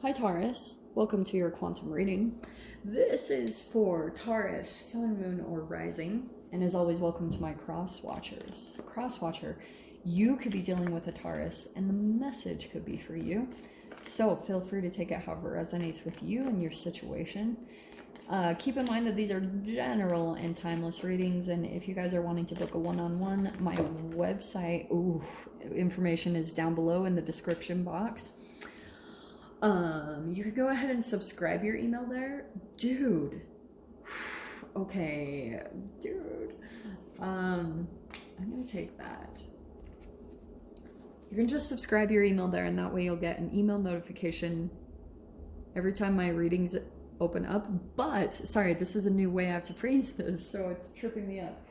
Hi Taurus, welcome to your quantum reading. This is for Taurus, Sun, Moon, or Rising, and as always, welcome to my cross watchers. Cross watcher, you could be dealing with a Taurus, and the message could be for you. So feel free to take it however resonates with you and your situation. Keep in mind that these are general and timeless readings, and if you guys are wanting to book a one-on-one, my website, information is down below in the description box. You could go ahead and subscribe your email there. Dude. Okay, dude. I'm gonna take that. You can just subscribe your email there, and that way you'll get an email notification every time my readings open up. But, sorry, this is a new way I have to phrase this, so it's tripping me up.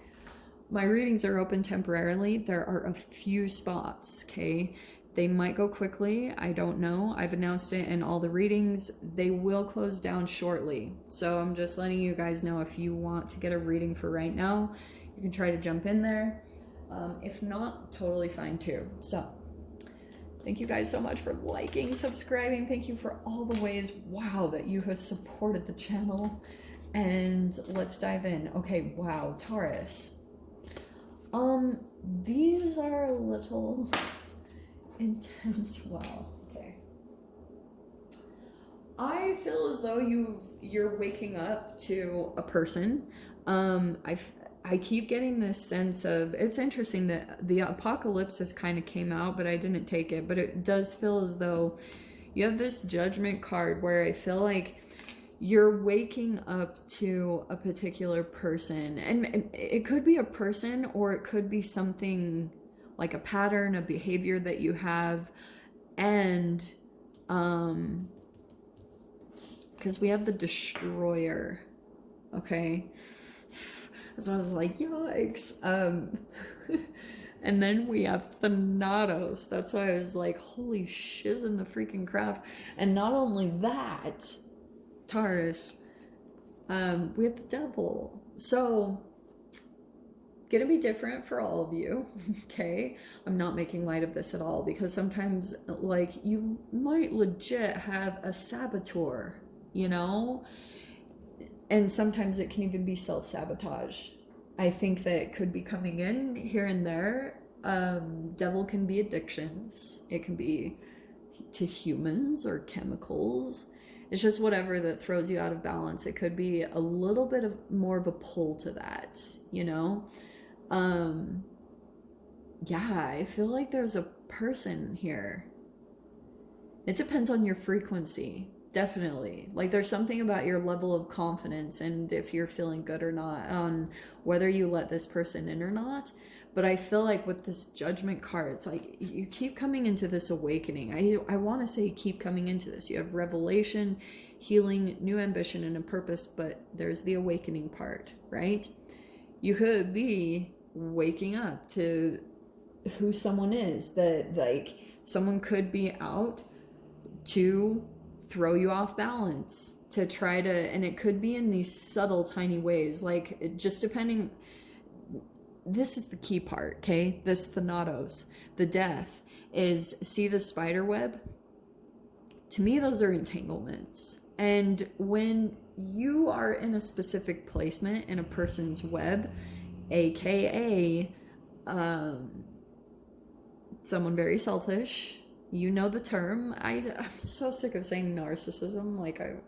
My readings are open temporarily. There are a few spots, okay? They might go quickly, I don't know. I've announced it in all the readings. They will close down shortly. So I'm just letting you guys know, if you want to get a reading for right now, you can try to jump in there. If not, totally fine too. So thank you guys so much for liking, subscribing. Thank you for all the ways, wow, that you have supported the channel. And let's dive in. Okay, wow, Taurus. These are a little intense. Wow. Okay. I feel as though you're waking up to a person. I keep getting this sense of, it's interesting that the apocalypse kind of came out, but I didn't take it. But it does feel as though you have this judgment card where I feel like you're waking up to a particular person, and it could be a person, or it could be something like a pattern, a behavior that you have. And because we have the destroyer, okay, so I was like, yikes. And then we have Thanatos. That's why I was like, holy shiz in the freaking crap. And not only that, Taurus, we have the devil. So gonna be different for all of you. Okay, I'm not making light of this at all, because sometimes, like, you might legit have a saboteur, you know, and sometimes it can even be self-sabotage. I think that it could be coming in here and there. Devil can be addictions. It can be to humans or chemicals. It's just whatever that throws you out of balance. It could be a little bit of more of a pull to that, you know. Yeah, I feel like there's a person here. It depends on your frequency, definitely. Like, there's something about your level of confidence and if you're feeling good or not, on whether you let this person in or not. But I feel like with this judgment card, it's like you keep coming into this awakening. I want to say keep coming into this. You have revelation, healing, new ambition, and a purpose, but there's the awakening part, right? You could be waking up to who someone is, that, like, someone could be out to throw you off balance, to try to, and it could be in these subtle tiny ways, like, just depending. This is the key part, okay? This Thanatos, the death, is, see the spider web? To me, those are entanglements. And when you are in a specific placement in a person's web, aka someone very selfish, you know the term. I'm so sick of saying narcissism. Like, I'm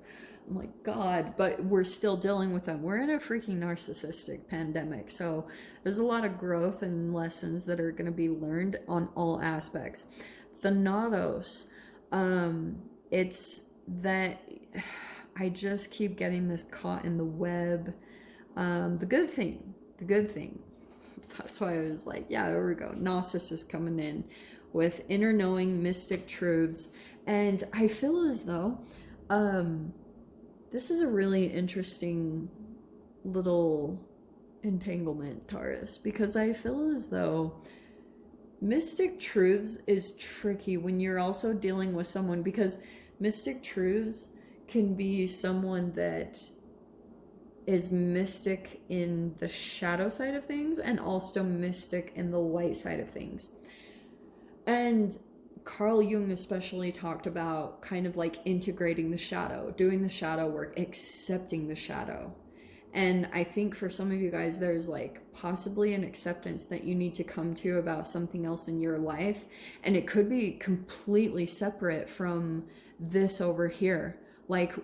like, God, but we're still dealing with them. We're in a freaking narcissistic pandemic, so there's a lot of growth and lessons that are going to be learned on all aspects. Thanatos, it's that I just keep getting this caught in the web. The good thing, that's why I was like, yeah, there we go. Gnosis is coming in with inner knowing, mystic truths. And I feel as though this is a really interesting little entanglement, Taurus, because I feel as though mystic truths is tricky when you're also dealing with someone, because mystic truths can be someone that is mystic in the shadow side of things and also mystic in the light side of things. And Carl Jung especially talked about kind of like integrating the shadow, doing the shadow work, accepting the shadow. And I think for some of you guys, there's like possibly an acceptance that you need to come to about something else in your life. And it could be completely separate from this over here. Like,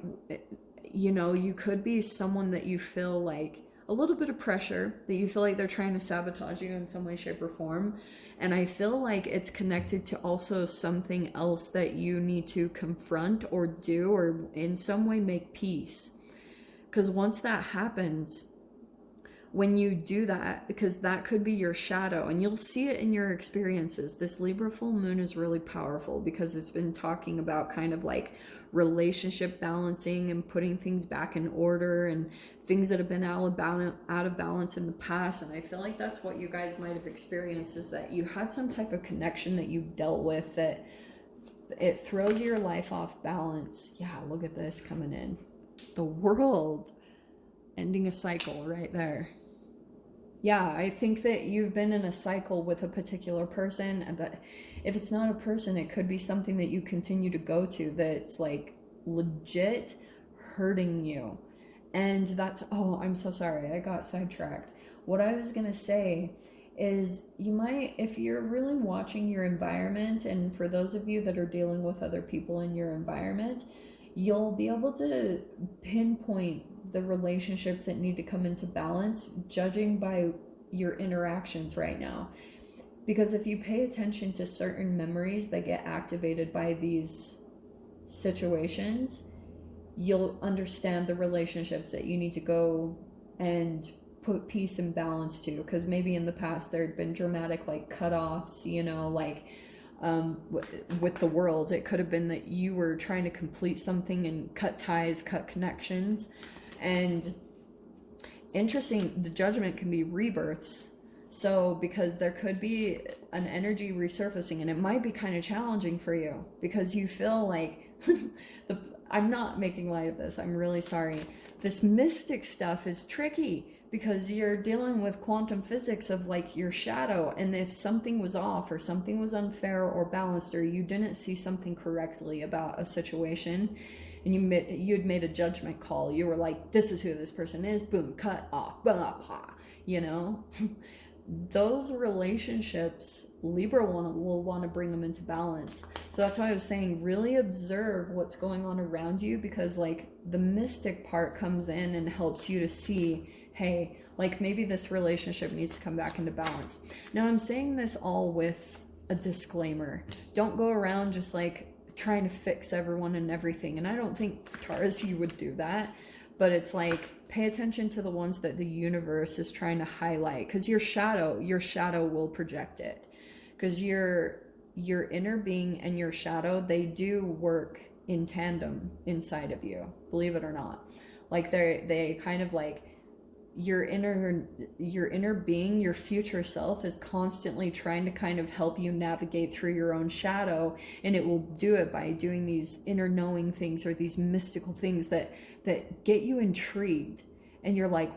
you know, you could be someone that you feel like a little bit of pressure, that you feel like they're trying to sabotage you in some way, shape, or form. And I feel like it's connected to also something else that you need to confront or do, or in some way make peace. Because once that happens, when you do that, because that could be your shadow, and you'll see it in your experiences. This Libra full moon is really powerful because it's been talking about kind of like relationship balancing and putting things back in order and things that have been out of balance in the past. And I feel like that's what you guys might have experienced, is that you had some type of connection that you've dealt with that it throws your life off balance. Yeah, look at this coming in. The World, ending a cycle right there. Yeah, I think that you've been in a cycle with a particular person, but if it's not a person, it could be something that you continue to go to that's like legit hurting you. And that's, oh, I'm so sorry, I got sidetracked. What I was gonna say is, you might, if you're really watching your environment, and for those of you that are dealing with other people in your environment, you'll be able to pinpoint the relationships that need to come into balance, judging by your interactions right now. Because if you pay attention to certain memories that get activated by these situations, you'll understand the relationships that you need to go and put peace and balance to. Because maybe in the past there had been dramatic like cutoffs, you know, like with the world. It could have been that you were trying to complete something and cut ties, cut connections. And interesting, the judgment can be rebirths. So because there could be an energy resurfacing, and it might be kind of challenging for you because you feel like I'm not making light of this, I'm really sorry. This mystic stuff is tricky because you're dealing with quantum physics of like your shadow, and if something was off or something was unfair or balanced, or you didn't see something correctly about a situation, and you'd made a judgment call, you were like, this is who this person is, boom, cut off, blah, blah, you know? Those relationships, Libra will want to bring them into balance. So that's why I was saying, really observe what's going on around you, because like the mystic part comes in and helps you to see, hey, like maybe this relationship needs to come back into balance. Now I'm saying this all with a disclaimer. Don't go around just like trying to fix everyone and everything. And I don't think, Taurus, you would do that. But it's like, pay attention to the ones that the universe is trying to highlight, because your shadow will project it. Because your inner being and your shadow, they do work in tandem inside of you, believe it or not. Like they kind of like, your inner being, your future self, is constantly trying to kind of help you navigate through your own shadow, and it will do it by doing these inner knowing things, or these mystical things that get you intrigued, and you're like,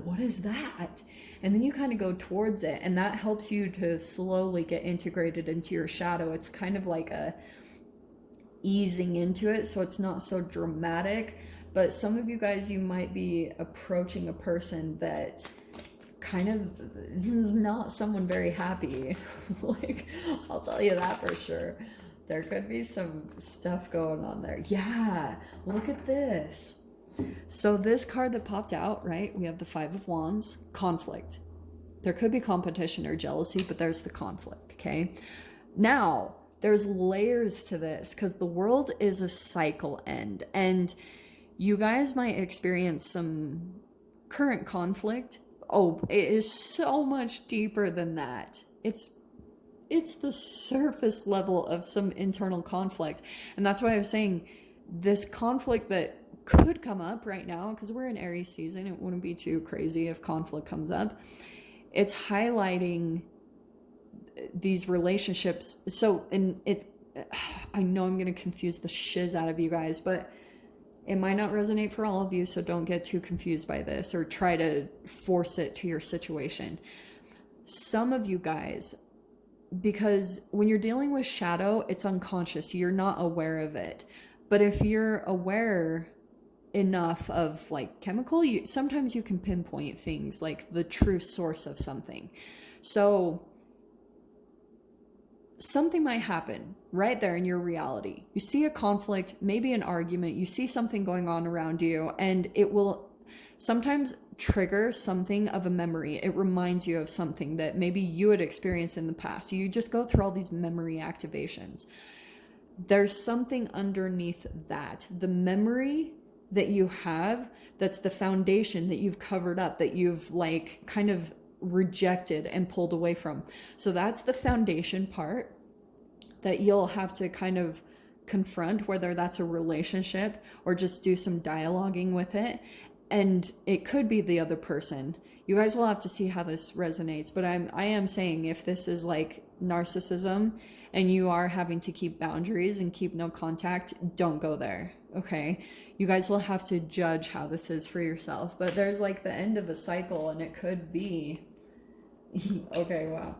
what is that? And then you kind of go towards it, and that helps you to slowly get integrated into your shadow. It's kind of like a easing into it, so it's not so dramatic. But some of you guys, you might be approaching a person that kind of is not someone very happy. Like, I'll tell you that for sure. There could be some stuff going on there. Yeah, look at this. So this card that popped out, right? We have the Five of Wands, conflict. There could be competition or jealousy, but there's the conflict, okay? Now, there's layers to this, because the World is a cycle end, and you guys might experience some current conflict. Oh, it is so much deeper than that. It's the surface level of some internal conflict. And that's why I was saying this conflict that could come up right now, because we're in Aries season, it wouldn't be too crazy if conflict comes up. It's highlighting these relationships. So, and I know I'm going to confuse the shiz out of you guys, but it might not resonate for all of you, so don't get too confused by this or try to force it to your situation. Some of you guys because when you're dealing with shadow, it's unconscious. You're not aware of it. But if you're aware enough of like chemical, sometimes you can pinpoint things like the true source of something. So something might happen right there in your reality. You see a conflict, maybe an argument, you see something going on around you, and it will sometimes trigger something of a memory. It reminds you of something that maybe you had experienced in the past. You just go through all these memory activations. There's something underneath that. The memory that you have, that's the foundation that you've covered up, that you've like kind of rejected and pulled away from. So that's the foundation part that you'll have to kind of confront, whether that's a relationship or just do some dialoguing with it. And it could be the other person. You guys will have to see how this resonates, but I am saying if this is like narcissism and you are having to keep boundaries and keep no contact, don't go there. Okay, you guys will have to judge how this is for yourself. But there's like the end of a cycle, and it could be okay, wow.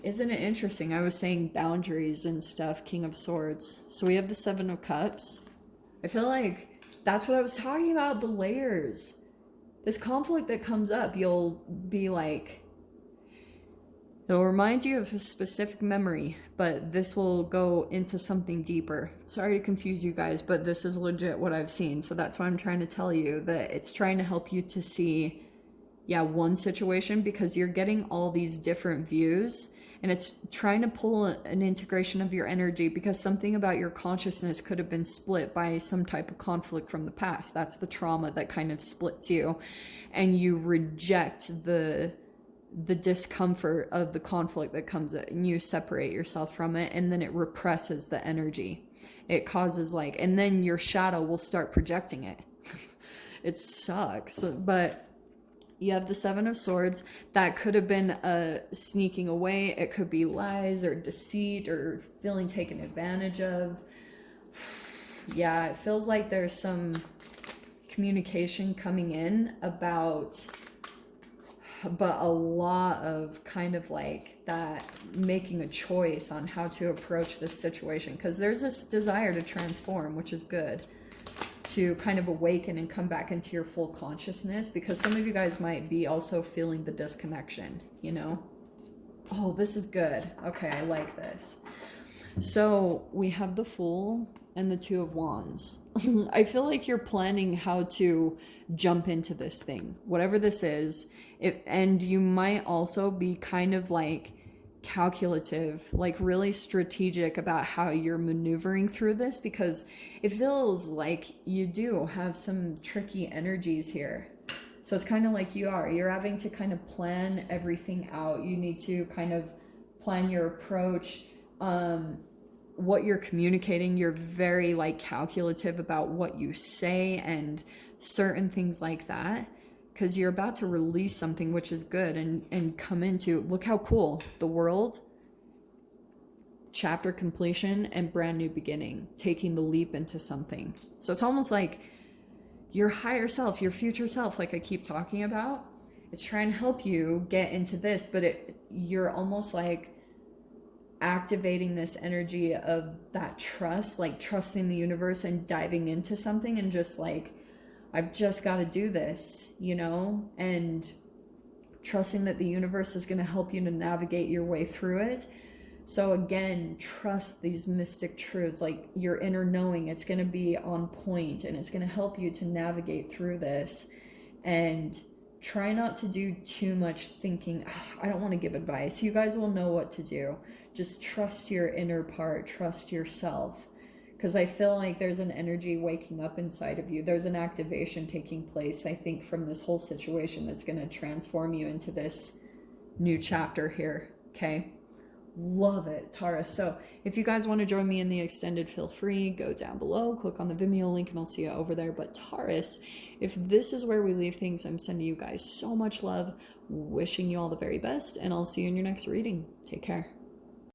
Isn't it interesting? I was saying boundaries and stuff, King of Swords. So we have the Seven of Cups. I feel like that's what I was talking about, the layers. This conflict that comes up, you'll be like, it'll remind you of a specific memory, but this will go into something deeper. Sorry to confuse you guys, but this is legit what I've seen. So that's why I'm trying to tell you that it's trying to help you to see, yeah, one situation, because you're getting all these different views, and it's trying to pull an integration of your energy, because something about your consciousness could have been split by some type of conflict from the past. That's the trauma that kind of splits you, and you reject the discomfort of the conflict that comes in, and you separate yourself from it, and then it represses the energy. It causes like, and then your shadow will start projecting it. It sucks, but you have the Seven of Swords. That could have been a sneaking away. It could be lies or deceit or feeling taken advantage of. Yeah, it feels like there's some communication coming in about, but a lot of kind of like that making a choice on how to approach this situation, because there's this desire to transform, which is good, to kind of awaken and come back into your full consciousness, because some of you guys might be also feeling the disconnection, you know? Oh, this is good. Okay, I like this. So we have the Fool and the Two of Wands. I feel like you're planning how to jump into this thing, whatever this is. And you might also be kind of like calculative, like really strategic about how you're maneuvering through this, because it feels like you do have some tricky energies here. So it's kind of like you're having to kind of plan everything out. You need to kind of plan your approach, what you're communicating. You're very like calculative about what you say and certain things like that, because you're about to release something, which is good, and come into, look how cool, the World, chapter completion, and brand new beginning, taking the leap into something. So it's almost like your higher self, your future self, like I keep talking about, it's trying to help you get into this, but you're almost like activating this energy of that trust, like trusting the universe and diving into something, and just like, I've just got to do this, you know, and trusting that the universe is going to help you to navigate your way through it. So again, trust these mystic truths, like your inner knowing. It's going to be on point, and it's going to help you to navigate through this. And try not to do too much thinking. I don't want to give advice. You guys will know what to do. Just trust your inner part, trust yourself. Because I feel like there's an energy waking up inside of you. There's an activation taking place, I think, from this whole situation that's going to transform you into this new chapter here, okay? Love it, Taurus. So if you guys want to join me in the extended, feel free. Go down below, click on the Vimeo link, and I'll see you over there. But Taurus, if this is where we leave things, I'm sending you guys so much love, wishing you all the very best, and I'll see you in your next reading. Take care.